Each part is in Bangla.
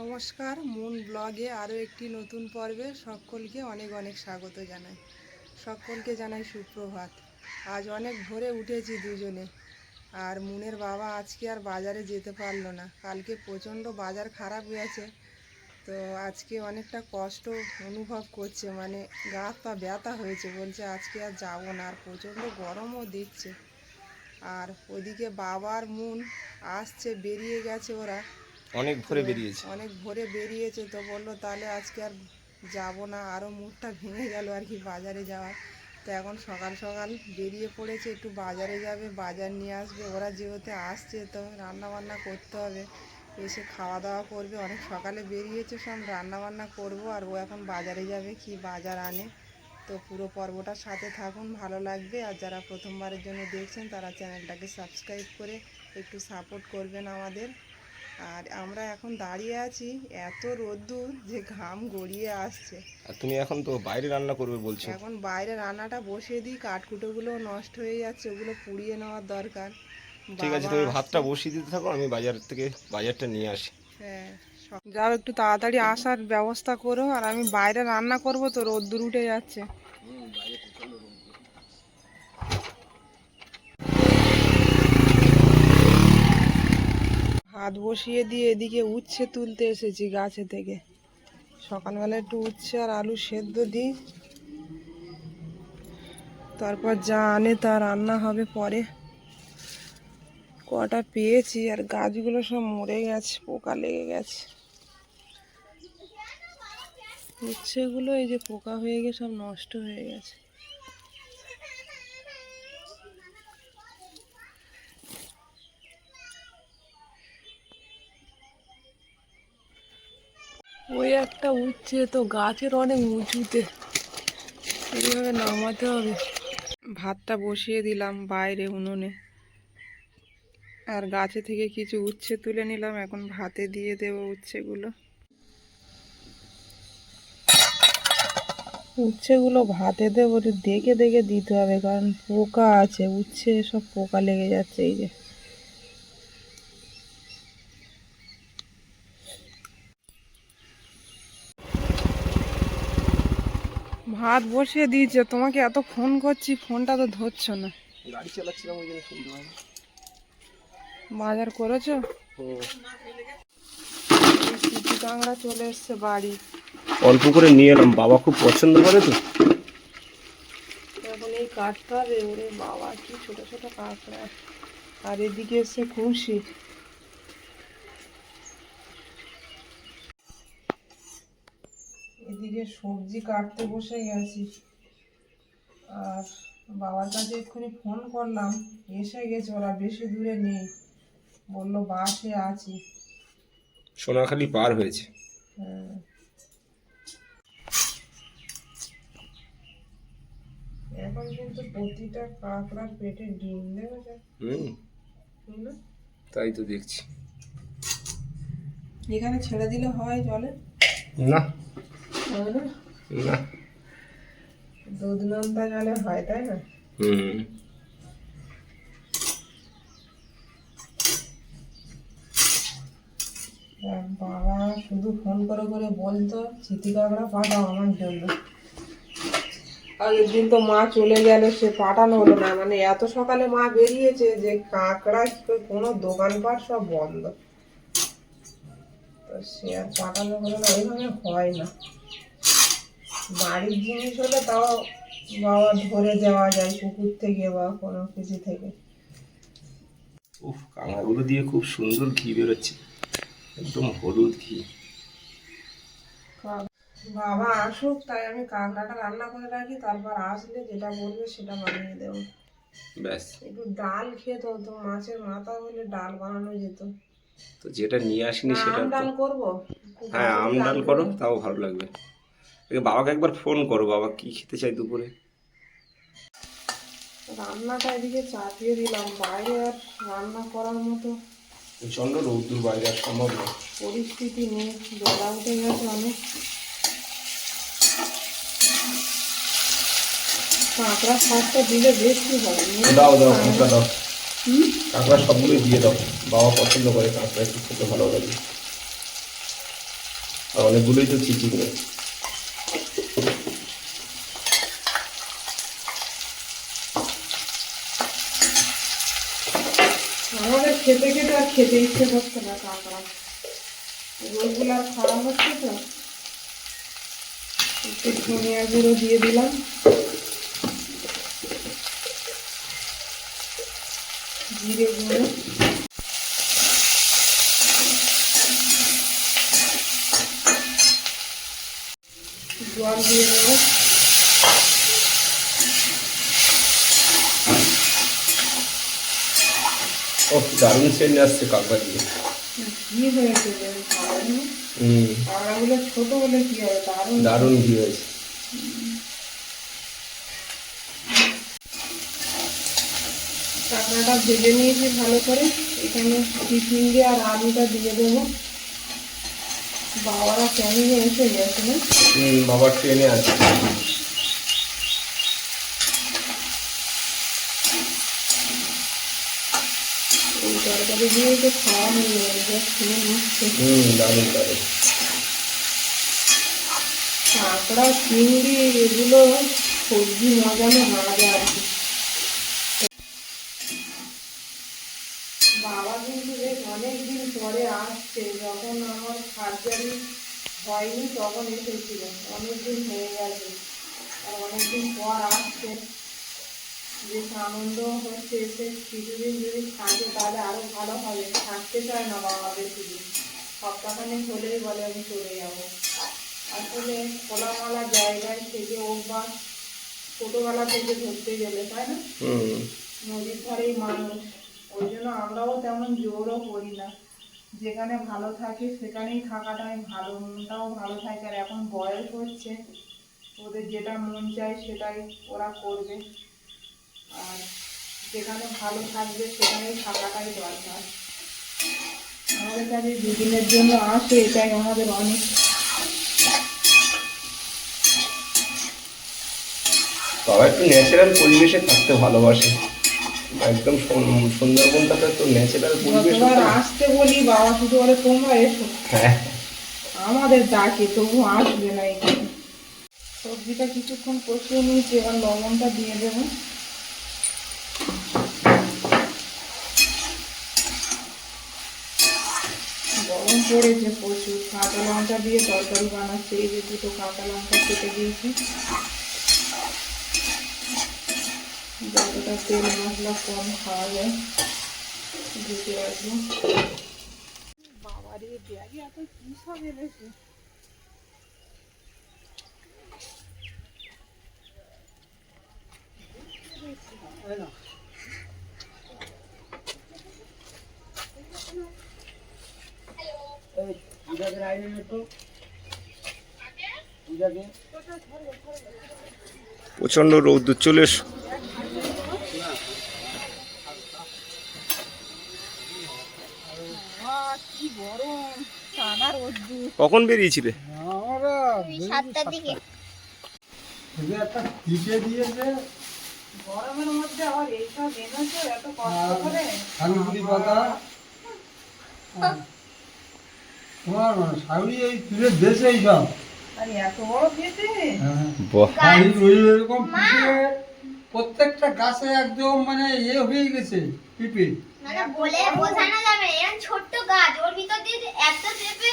নমস্কার, মুন ব্লগে আরও একটি নতুন পর্বে সকলকে অনেক অনেক স্বাগত জানাই। সকলকে জানাই সুপ্রভাত। আজ অনেক ভোরে উঠেছি দুজনে। আর মুনের বাবা আজকে আর বাজারে যেতে পারলো না, কালকে প্রচণ্ড বাজার খারাপ গেছে। তো আজকে অনেকটা কষ্ট অনুভব করছে, মানে গা হাত পা ব্যথা হয়েছে, বলছে আজকে আর যাবো না। আর প্রচণ্ড গরমও দিচ্ছে। আর ওদিকে বাবার মুন আসছে, বেরিয়ে গেছে ওরা, অনেক ভোরে বেরিয়েছে। তো বললো তাহলে আজকে আর যাব না, আরও মুডটা ভেঙে গেল আর কি বাজারে যাওয়ার। তো এখন সকাল সকাল বেরিয়ে পড়েছে, একটু বাজারে যাবে, বাজার নিয়ে আসবে। ওরা যেহেতু আসছে তো রান্না বান্না করতে হবে, এসে খাওয়া দাওয়া করবে। অনেক সকালে বেরিয়েছে, সব রান্না বান্না করবো। আর ও এখন বাজারে যাবে, কি বাজার আনে। তো পুরো পর্বটার সাথে থাকুন, ভালো লাগবে। আর যারা প্রথমবারের জন্য দেখছেন তারা চ্যানেলটাকে সাবস্ক্রাইব করে একটু সাপোর্ট করবেন আমাদের। আর আমরা এখন দাঁড়িয়ে আছি, এত রোদ্দুর যে ঘাম গড়িয়ে আসছে। আর তুমি এখন তো বাইরে রান্না করবে বলছো। এখন বাইরে রান্নাটা বসিয়ে দিই, কাঠকুটোগুলো নষ্ট হয়ে যাচ্ছে, ওগুলো পুড়িয়ে নেওয়ার দরকার। ঠিক আছে, তুমি ভাতটা বসিয়ে দিতে থাকো, আমি বাজার থেকে বাজারটা নিয়ে আসি। হ্যাঁ, যাও একটু তাড়াতাড়ি আসার ব্যবস্থা করো। আর আমি বাইরে রান্না করব, তো রোদ্দুর উঠে যাচ্ছে। ভাত বসিয়ে দিয়ে এদিকে উচ্ছে তুলতে এসেছি গাছে থেকে। সকালবেলা একটু উচ্ছে আর আলু সেদ্ধ দিই, তারপর যা আনে তা রান্না হবে পরে। কটা পেয়েছি, আর গাছগুলো সব মরে গেছে, পোকা লেগে গেছে। উচ্ছেগুলো এই যে পোকা হয়ে গিয়ে সব নষ্ট হয়ে গেছে। ওই একটা উচ্ছে তো গাছের অনেক উঁচুতে, এইভাবে নামাতে হবে। ভাতটা বসিয়ে দিলাম বাইরে উনুনে, আর গাছে থেকে কিছু উচ্ছে তুলে নিলাম, এখন ভাতে দিয়ে দেবো উচ্ছেগুলো। উচ্ছেগুলো ভাতে দেবো, দেখে দেখে দিতে হবে, কারণ পোকা আছে, উচ্ছে সব পোকা লেগে যাচ্ছে। এই যে ভাত বসিয়ে দিয়েছে, তোমাকে এত ফোন করছি, ফোনটা তো ধরছো না। গাড়ি চালাচ্ছিলাম, ওই জন্য শুনতে পাইনি। বাজার করেছো? চিঠি কাঁকড়া চলে এসছে বাড়ি। অল্প করে নিয়ে এলাম, বাবা খুব পছন্দ করে তো। এখন এই কাঠতে হবে। ওরে বাবা, কি ছোট ছোট কাঁকড়া। আর এদিকে এসছে খুশি। এদিকে সবজি কাটতে বসে গেছি। আর বাবার কাছে এক্ষুনি ফোন করলাম, এসে গেছে, ওরা বেশি দূরে নেই, বললো বাসে আছি। সোনাখালি পার হয়েছে। হ্যাঁ, এখন কিন্তু প্রতিটা কাঁকড়ার পেটে ডিম দেওয়া যায়। তাই তো দেখছি। এখানে ছেড়ে দিলে হয় জলে? না হয় না? না, দুধ নোনতা জলে হয়, তাই না? বাবা শুধু ফোন করে করে বলতো চিতি কাঁকড়া পাঠাও আমার জন্য। আগের দিন তো মা চলে গেল, সে পাঠানো হলো না। মানে এত সকালে মা বেরিয়েছে যে কাঁকড়া কোনো দোকানপাট সব বন্ধ, তো সে আর পাঠানো হলো না। ওইভাবে হয় না, বাড়ির জিনিস হলে তাও বাবা ধরে দেওয়া যায় পুকুর থেকে বা কোনো কিছু থেকে। উফ, কাঁকড়াগুলো দিয়ে খুব সুন্দর ঘি বেরোচ্ছে, একদম হলুদ ঘি। বাবা আসুক, তাই আমি কাঁকড়াটা রান্না করে রাখি, তারপর আসলে যেটা বলবে সেটা বানিয়ে দেবো। ব্যাস, একটু ডাল খেত, তো মাছের মাথা হলে ডাল বানানো যেত। তো যেটা নিয়ে আসিনি সেটা আম ডাল করবো। হ্যাঁ, আম ডাল করো, তাও ভালো লাগবে। বাবাকে একবার ফোন করো, বাবা কি খেতে চাই দুপুরে। রান্নাটা এদিকে চাপিয়ে দিলাম, বাইরে আর রান্না করার মতো প্রচন্ড রৌদ্র, বাইরে আর সম্ভব না, পরিস্থিতি নেই। বেলা উঠে গেছে অনেক। কাঁকড়া শাকটা দিলে বেশি হবে। দাও দাও, কাঁকড়া দাও। কাঁকড়া সবগুলোই দিয়ে দাও, বাবা পছন্দ করে কাঁকড়া, একটু খেতে ভালো লাগে। আর অনেকগুলোই তো চিচিঙ্গা। আমাদের খেতে খেতে আর খেতে ইচ্ছে করছে না কাঁকড়া, রোজগুলো আর খাওয়া হচ্ছে তো। একটু ধনিয়া গুঁড়ো দিয়ে দিলাম, জিরে গুঁড়ো, জল দিয়ে দেবো। ও দারুণ সেন্ট আসছে কাঁকড়া দিয়ে। কি হয়েছে বেশ ভালো না? কাঁকড়াগুলো ছোট হলে কি হবে, দারুণ দারুণ ঘি হয়েছে। কাঁকড়াটা ভেজে নিয়েছি ভালো করে। এখানে চিচিঙ্গে আর আলুটা দিয়ে দেবো। বাবারা ক্যানিংয়ে এসে গেছে না? বাবার ট্রেনে আছে। এই তরকারি দিয়ে তো খাওয়া হয়ে যাবে, জাস্ট খেয়ে নিচ্ছে। দারুণ দারুণ। কাঁকড়া, চিংড়ি এগুলো সবজি মজানো ভাজা আর কি। বাবা কিন্তু বেশ অনেকদিন পরে আসছে, যখন আমার সার্জারি হয়নি তখন এসেছিল, অনেকদিন হয়ে গেছে, আর অনেকদিন পর আসছে। বেশ আনন্দ হচ্ছে, এসে কিছুদিন যদি থাকে তাহলে আরো ভালো হবে। থাকতে চায় না বাবা বেশি দিন, সপ্তাহখানেক হলেই বলে আমি চলে যাবো। আসলে খোলামেলা জায়গায় থেকে অভ্যাস, ছোটবেলা থেকে ধরতে গেলে, তাই না? নদীর ধারেই মানুষ, ওই জন্য আমরাও তেমন জোরও করি না। যেখানে ভালো থাকে সেখানেই থাকাটাই ভালো, মনটাও ভালো থাকে। আর এখন বয়স হচ্ছে, ওদের যেটা মন চায় সেটাই ওরা করবে, আর যেখানে ভালো থাকবে সেখানেই থাকাটাই দরকার। আমাদের কাছে দুদিনের জন্য আসে, এটাই আমাদের অনেক। বাবা একটু ন্যাচারাল পরিবেশে থাকতে ভালোবাসে, একদম সুন্দরবনটাতে তো ন্যাচারাল পরিবেশ। যতবার আসতে বলি বাবা শুধু বলে তোমরা এসো, আমাদের ডাকে তবু আসবে না এখানে। সবজিটা কিছুক্ষণ কষিয়ে নিয়েছি, এবার লবণটা দিয়ে দেবো। গরম পড়েছে প্রচুর, কাঁচা লঙ্কা দিয়ে তরকারি বানাচ্ছে। এই যে দুটো কাঁচা লঙ্কা কেটে দিয়েছি, যতটা তেল মশলা কম খাওয়া যায় দিতে আসবো। বাবারে ব্যাগে এত কি সব এনেছে। প্রচন্ড রৌদ্র, চলে এসো। কি গরম, টানা রোদ্দুর। কখন বেরিয়েছিলে? গরমের মধ্যে আবার এইসব এনেছো এত কষ্ট করে। আরে এত বড় পেঁপে! প্রত্যেকটা গাছে একদম মানে হয়ে গেছে পিপে। মানে বলে বোঝানো যাবে না, এরকম ছোট্ট গাছ, ওর ভিতর দিয়ে যে এত পেঁপে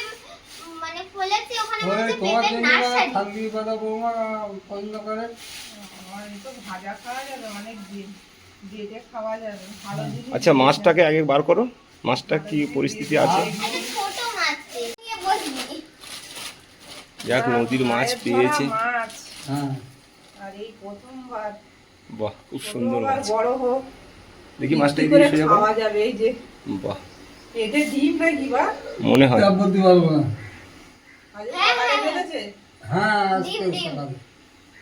মানে ফলেছে, ওখানে বলছে পেঁপের নার্সারি। থাকবি কথা বৌমা পছন্দ করে। আমার তো ভাজা খাওয়া যাবে অনেক দিন, ভেজে খাওয়া যাবে, ভালো জিনিস। আচ্ছা মাছটাকে আগে বার করো, মাছটা কি পরিস্থিতি আছে? আরে ছোট মাছ নিয়ে বসবি। যাক নদীর মাছ পেয়েছে। মাছ, হ্যাঁ আর এই প্রথমবার। বাহ খুব সুন্দর মাছ। বড় হোক, দেখি মাছটা কি এদিকে করে সোজা খাওয়া করো। যাবে। এই যে বাহ পেটে ডিম নাকি বা মনে হয়। তা বলতে পারবো না। আজ সকালে বেঁধেছে। হ্যাঁ আজকে ডিম, ডিম। সকালে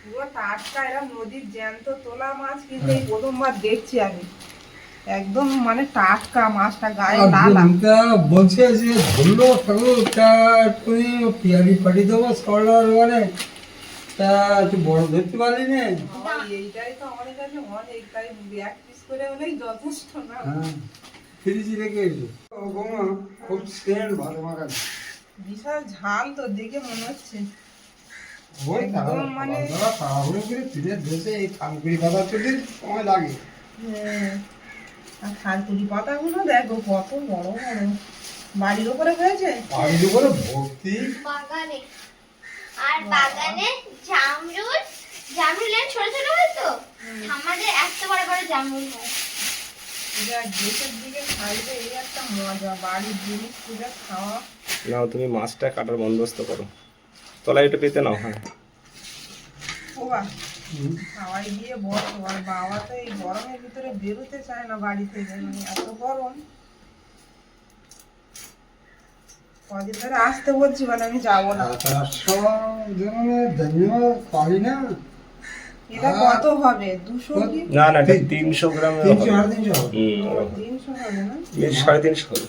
পুরো টাটকা, এরা নদীর জ্যান্ত তোলা মাছ, কিন্তু এই প্রথমবার দেখছি আমি। একদম মানে টাটকা মাছটা, গায়ে লাল। তা বলছে যে ধরলো ঠাকুর তা তুমি পেয়ারি পাঠিয়ে দেবো সরলার ওখানে, তা একটু বড় ধরতে পারলি না। এইটাই তো আমাদের কাছে অনেক, তাই এক পিস করে হলেই যথেষ্ট না। হ্যাঁ ফ্রিজে রেখে এসো। ও বৌমা খুব সেন্ট ভালো মাখাচ্ছে। বিশাল ঝাল তো দেখে মনে হচ্ছে। ওই একদম মানে- তাড়াহুড়ো করে তুলে ধরেছে এই থানকুড়ি পাতা তুলতে সময় লাগে। হ্যাঁ, আর থানকুনি পাতাগুলো দেখো কত বড় বড়। বাড়ির ওপরে হয়েছে। বাড়ির উপরে ভর্তি। বাগানে আর বাগানে জামরুলের ছোট ছোট হয় তো আমাদের এত বড় বড় জামরুল হয়। যা দেশের দিকে খাইবে এই একটা মজা, বাড়ির জিনিস পুজো খাওয়া। নাও তুমি মাছটা কাটার বন্দোবস্ত করো, তলায় একটু পেতে নাও। হ্যাঁ ও বা খাওয়াই দিয়ে বসো, আর বাবা তো এই গরমের ভিতরে বেরোতে চায় না বাড়ি থেকে, মানে এত গরম। কদিন ধরে আসতে বলছি বলে আমি যাবো না। ধন্যবাদ পারি না। এটা কত হবে? 200 কি? না না, এটা 300 গ্রাম 300 সাড়ে 300 300 হবে না? 350 হবে।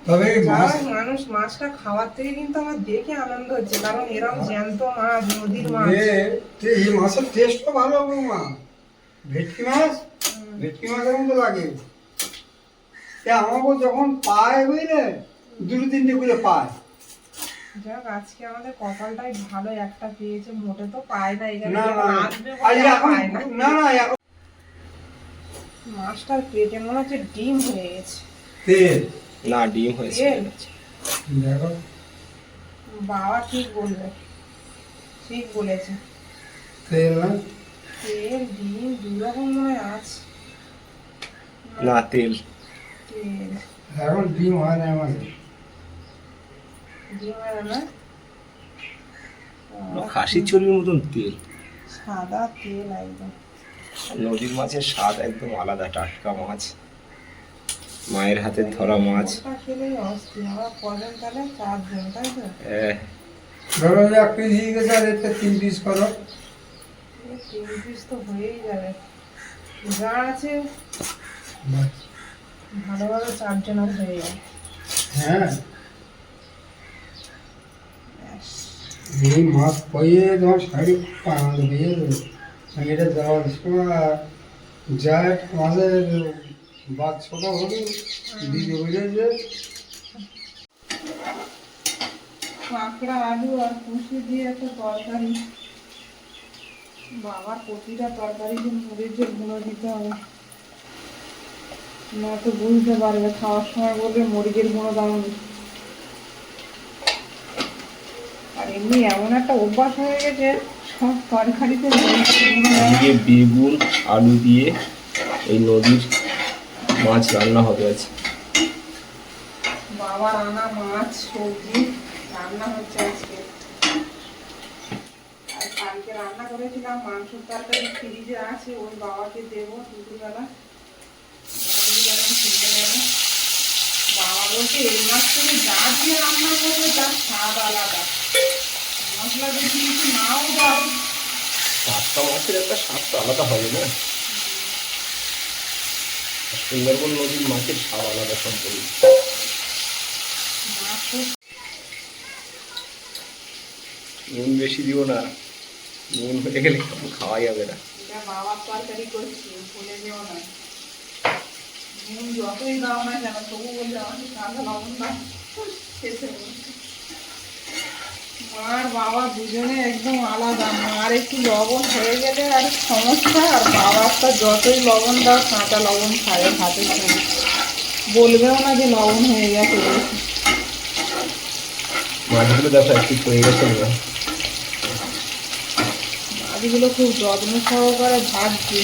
তবে মাছ মানুষ মাছটা খাওয়ার থেকে কিন্তু আমার দেখে আনন্দ হচ্ছে, কারণ এরকম জ্যান্ত মাছ, নদীর মাছ। এই মাছের টেস্টও ভালো হবে মা। ভেটকি মাছ ভেটকি মাছের মতো লাগে। আমাকে যখন পায় বুঝলে 2-3টে করে পায়। যাক, আজকে আমাদের কপালটাই ভালো, একটা পেয়েছে। মোটে তো পায় না এখানে, না যখন না আসবে আজ বলে আর এখন পায় না। না না এখন মাছটার পেটে মনে হচ্ছে ডিম হয়ে গেছে। তেল না, ডিম হয়েছে। তেল? দেখো বাবা ঠিক বলবে, ঠিক বলেছে। তেল না তেল ডিম 2 রকম মনে হয় আছে। না, তেল। তেল এখন ডিম হয় না আমাদের। ডিম হয় না? খাসির চর্বির মতন তেল। সাদা তেল একদম। নদীর মাছের স্বাদ একদম আলাদা, টাটকা মাছ, মায়ের হাতের ধরা মাছ। ওটা খেলেই অস্থির। আমরা কজন তাহলে? 4 জন, তাই তো? ধরো যে 1 পিস দিয়ে গেছে আর একটা 3 পিস করো। 3 পিস তো হয়েই যাবে। যা আছে ভালোভাবে 4 জনের হয়ে যাবে। হ্যাঁ ব্যাস। এই মাছ পাইয়ে তোমার শাড়ি আনন্দ পেয়ে যাবে। এটা দেওয়ার সময় যা একটা মাছের বাদ ছোট হলে দিদি বুঝে যে কাঁকড়া, আলু আর কুশি দিয়ে একটা তরকারি। বাবার প্রতিটা তরকারি মুড়ির জল গুঁড়ো দিতে হবে, না তো বুঝতে পারবে। খাওয়ার সময় বলবে মরিচের গুঁড়ো দাওনি। আর এমনি এমন একটা অভ্যাস হয়ে গেছে, সব তরকারিতে মরিচের গুঁড়ো দেওয়া। আজকে বেগুন আলু দিয়ে এই নদীর মাছ রান্না হবে আজ। বাবার আনা মাছ সবজি রান্না হচ্ছে আজকে। আর কালকে রান্না করেছিলাম মাংসের তরকারি, ফ্রিজে আছে, ওই বাবাকে দেবো দুপুরবেলা। বাবা বলছে এই মাছ তুমি যা দিয়ে রান্না করবে তার স্বাদ আলাদা, মশলা যদি কিছু নাও দাও। টাটকা মাছের একটা স্বাদ তো আলাদা হবে না? সুন্দরবন নদীর মাছের স্বাদ আলাদা সম্পূর্ণ। মাছ খুব নুন বেশি দিও না, নুন হয়ে গেলে কিন্তু খাওয়া যাবে না। এটা বাবার তরকারি করছি, ভুলে যেও না। নুন যতই দাও না কেন তবু বললে আমাকে সাদা লবণ দাও, খেতে বলছে। মার বাবা দুজনে একদম আলাদা। মার একটু লবণ হয়ে গেলে আর সমস্যা, আর বাবারটা যতই লবণ দাও কাঁচা লবণ খায় হাতের সঙ্গে, বলবেও না যে লবণ হয়ে গেছে বেশি। মাছগুলো দেখো একটু হয়ে গেছে না? মাছগুলো খুব যত্ন সহকারে ভাজছে,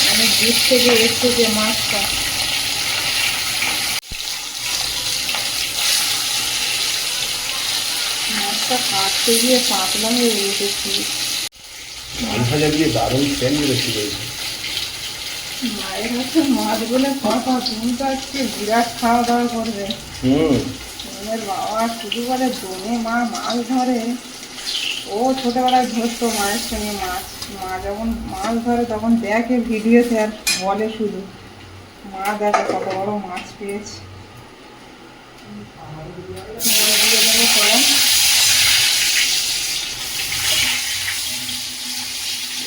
মানে দূর থেকে এসেছে মাছটা। মাছটা কাটতে গিয়ে পাতলা হয়ে গেছে। মাছ ভাজা দিয়ে দারুণ সেন্ট বেশি রয়েছে। মায়ের হাতে মাছ বলে কথা, তুমি তো আজকে বিরাট খাওয়া দাওয়া করবে। তোমাদের বাবা শুধু বলে জমে মা মাছ ধরে। ও ছোটবেলায় ধরতো মায়ের সঙ্গে মাছ। মা যখন মাছ ধরে তখন দেখে ভিডিওতে আর বলে শুধু মা দেখে কত বড় মাছ পেয়েছে।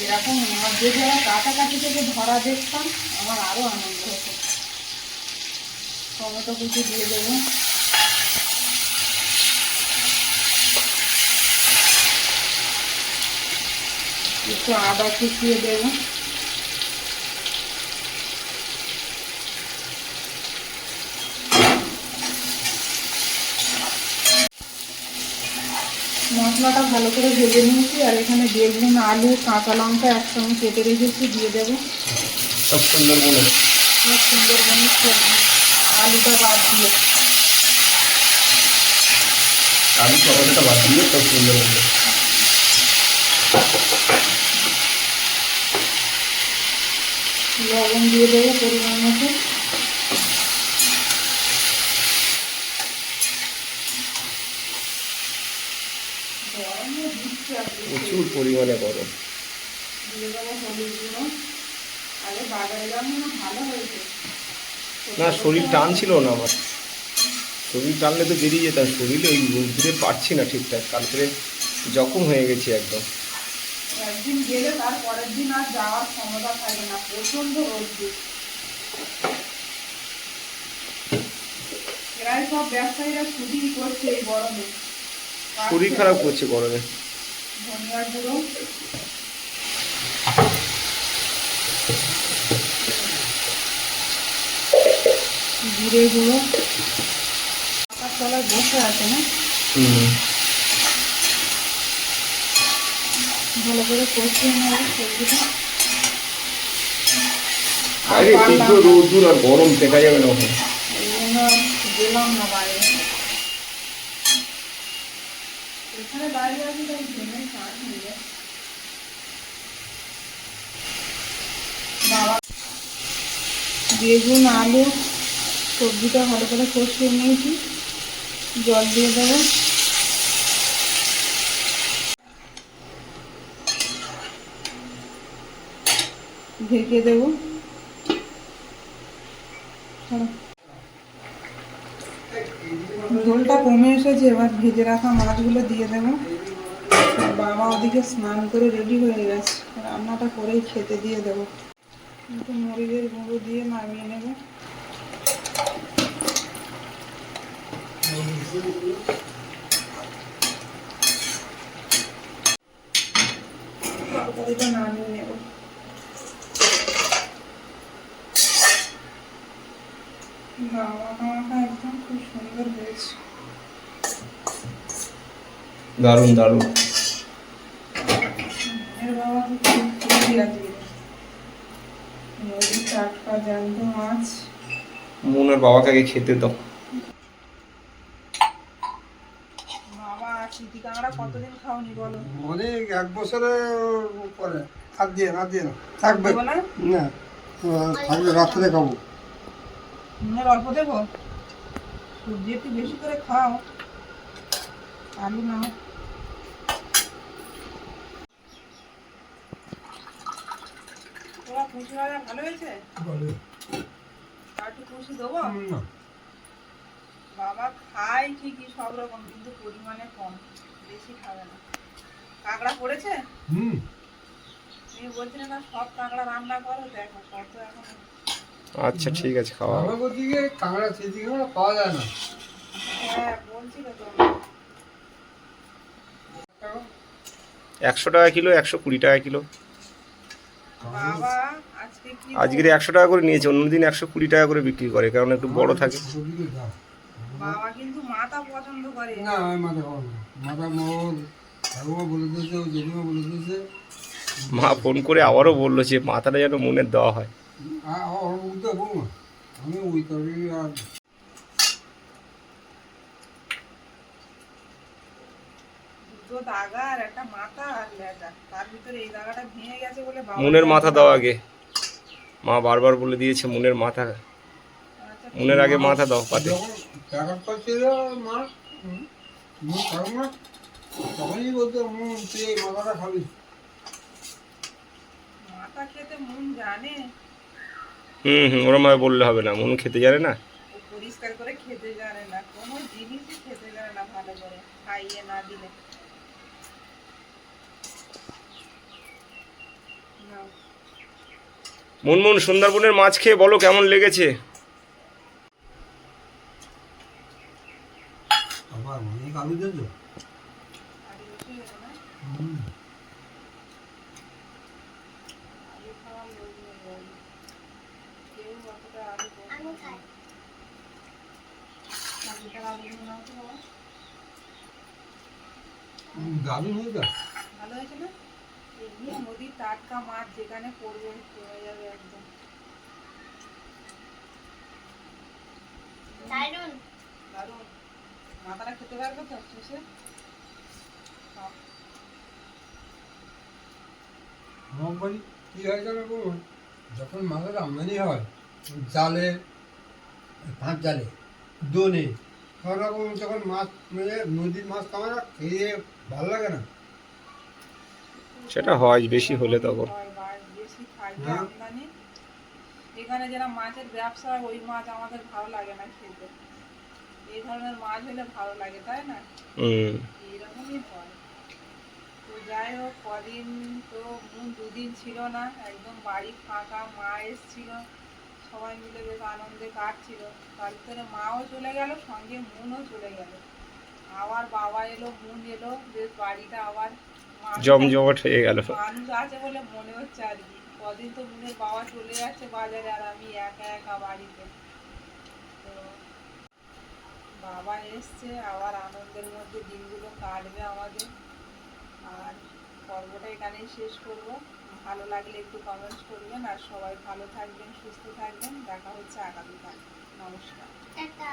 এরকম মাছ যদি আমরা কাছাকাছি থেকে ধরা দেখতাম আমার আরো আনন্দ হতো। টমেটো কুচি দিয়ে দেবো। একটু আদা কুচিয়ে দেবো। মশলাটা ভালো করে ভেজে নিয়েছি, আর এখানে বেগুন, আলু, কাঁচা লঙ্কা একসঙ্গে কেটে রেখেছি, দিয়ে দেবো। সব সুন্দরবনে খুব সুন্দরবনের সবজি, আলুটা বাদ দিয়ে। আলু টমেটোটা বাদ দিয়ে সব সুন্দরবনে। লবণ দিয়ে দেবো পরিমাণ মতো। প্রচুর পরিমাণে গরম। দিয়ে দেবো হলুদ গুঁড়ো। আগে বাজারে যাবো না, ভালো হয়েছে। না, শরীর টানছিল না আমার। শরীর টানলে তো বেরিয়ে যেতাম, শরীরে ওই রোদ্দুরে পারছি না ঠিকঠাক, কালকে জখম হয়ে গেছি একদম। একদিন গেলে তার পরের দিন আর যাওয়ার ক্ষমতা থাকে না, প্রচন্ড রোদ্দুর। প্রায় সব ব্যবসায়ীরা ছুটি করছে এই গরমে। শরীর খারাপ করছে গরমে। ধনিয়ার গুঁড়ো, জিরে গুঁড়ো। পাকার তলায় বসে আছে না, ভালো করে কষিয়ে নেবো সবজিটা। আরে তীব্র রোদ্দুর আর গরম দেখা যাবে না ওখানে। এই জন্য গেলাম না বাইরে। এখানে বাইরে আছি তাই ঘেমে কাজ হয়ে যায়। বাবা বেগুন, আলু, সবজিটা ভালো করে কষিয়ে নিয়েছি, জল দিয়ে দেবো। ঢেকে দেবো। ঝোলটা কমে এসেছে, এবার ভেজে রাখা মাছগুলো দিয়ে দেবো। বাবা ওদিকে স্নান করে রেডি হয়ে গেছে, রান্নাটা করেই খেতে দিয়ে দেবো। একটু মরিচের গুঁড়ো দিয়ে নামিয়ে নেব। তরকারিটা নামিয়ে নেব। বাবা একদম খুব সুন্দর হয়েছে। দারুণ দারুণ। এর বাবা খুব খুশি আছে। নদীর টাটকা জ্যান্ত মাছ। মনের বাবাকে আগে খেতে দাও। বাবা চিটি কাঁকড়া কতদিন খাওনি বলো? অনেক, 1 বছরের পরে। হাত দিয়ে না থাকবে দেবো না? না, থাকবে রাত্রে খাবো। নুনের অল্প দেবো, সবজি একটু বেশি করে খাও, আলু নাও। তোমার খুশি ভাজা ভালো হয়েছে? আর একটু খুশি দেবো? না, বাবা খায় ঠিকই সব রকম, কিন্তু পরিমাণে কম, বেশি খাবে না। কাঁকড়া পড়েছে? তুমি বলছিলে না সব কাঁকড়া রান্না করো, দেখো কত এখন। আচ্ছা ঠিক আছে, খাওয়া। আমার ওদিকে কাঁকড়া চিঠি কাঁকড়া পাওয়া যায় না। হ্যাঁ বলছিল তো। 100 টাকা কিলো, 120 টাকা কিলো। বাবা আজকে কি আজকের 100 টাকা করে নিয়েছে, অন্যদিন 120 টাকা করে বিক্রি করে, কারণ একটু বড় থাকে। ওদিকে দাও। বাবা কিন্তু মাথা পছন্দ করে। না, আমি মাথা খাবো না। মাথা মোর ঠাকুমা বলে দিয়েছে, ও জেঠিমা বলে দিয়েছে। মা ফোন করে আবারও বললো যে মাথাটা যেন মনের দেওয়া হয়। উঠতে বউ আমি ওই তরকারি আর দুটো দাগা আর একটা মাথা আর লেজা, তার ভিতরে এই দাগাটা ভেঙে গেছে বলে বাবা মনের মাথা দাও আগে, মা বারবার বলে দিয়েছে মনের মাথা, আচ্ছা, মনের আগে মাথা দাও পাতে। যখন টাকা পাচ্ছিল মা ঠাকুমা, তখনই বলতো তুই এই মাথাটা খাবি। মাথা খেতে মন জানে, ওরম ভাবে বললে হবে না, মনু খেতে জানে না। ও পরিষ্কার করে খেতে জানে না, কোনো জিনিসই খেতে জানে না ভালো করে খাইয়ে না দিলে। নাও। মুনমুন, সুন্দরবনের মাছ খেয়ে বলো কেমন লেগেছে। আবার অনেক আলু দিয়েছো। আর বেশি হলো না? আমি খাই। কালকের আলুগুলো নাও তো বাবা। দারুণ হয়েছে। ভালো হয়েছে না? এমনি নদীর টাটকা মাছ যেখানে পড়বে হয়ে যাবে একদম। দারুন। দারুণ। মাথাটা খেতে পারবে তো শেষে? খাও। আমার বাড়ি কী হয় জানো বলুন, যখন মাছের আমদানি হয় জালে, ভাত জালে, দোনে, সব রকম যখন মাছ মানে নদীর মাছ খাওয়া খেয়ে ভালো লাগে না। সেটা হয় বেশি হলে তখন। হয় বা বেশি থাকবে হ্যাঁ। আমদানি। এখানে যারা মাছের ব্যবসা হয় ওই মাছ আমাদের ভালো লাগে না খেতে। এই ধরনের মাছ হলে ভালো লাগে, তাই না? হুম। এইরকমই হয়। তো যাই হোক, কদিন তো দুদিন ছিল না, একদম বাড়ি ফাঁকা। মা এসেছিল, সবাই মিলে বেশ আনন্দে কাটছিল। তার ভিতরে মাও চলে গেল, সঙ্গে মুনও চলে গেল। আবার বাবা এলো, মুন এলো, বেশ বাড়িটা আবার জমজমাট হয়ে গেল। মানুষ আছে বলে মনে হচ্ছে আর কি। কদিন তো মুনের বাবা চলে যাচ্ছে বাজারে, আর আমি একা একা বাড়িতে। তো বাবা এসছে, আবার আনন্দের মধ্যে দিনগুলো কাটবে আমাদের। আর পর্বটা এখানেই শেষ করব। ভালো লাগলে একটু কমেন্টস করবেন, আর সবাই ভালো থাকবেন, সুস্থ থাকবেন। দেখা হচ্ছে আগামীকাল। নমস্কার। টাটা।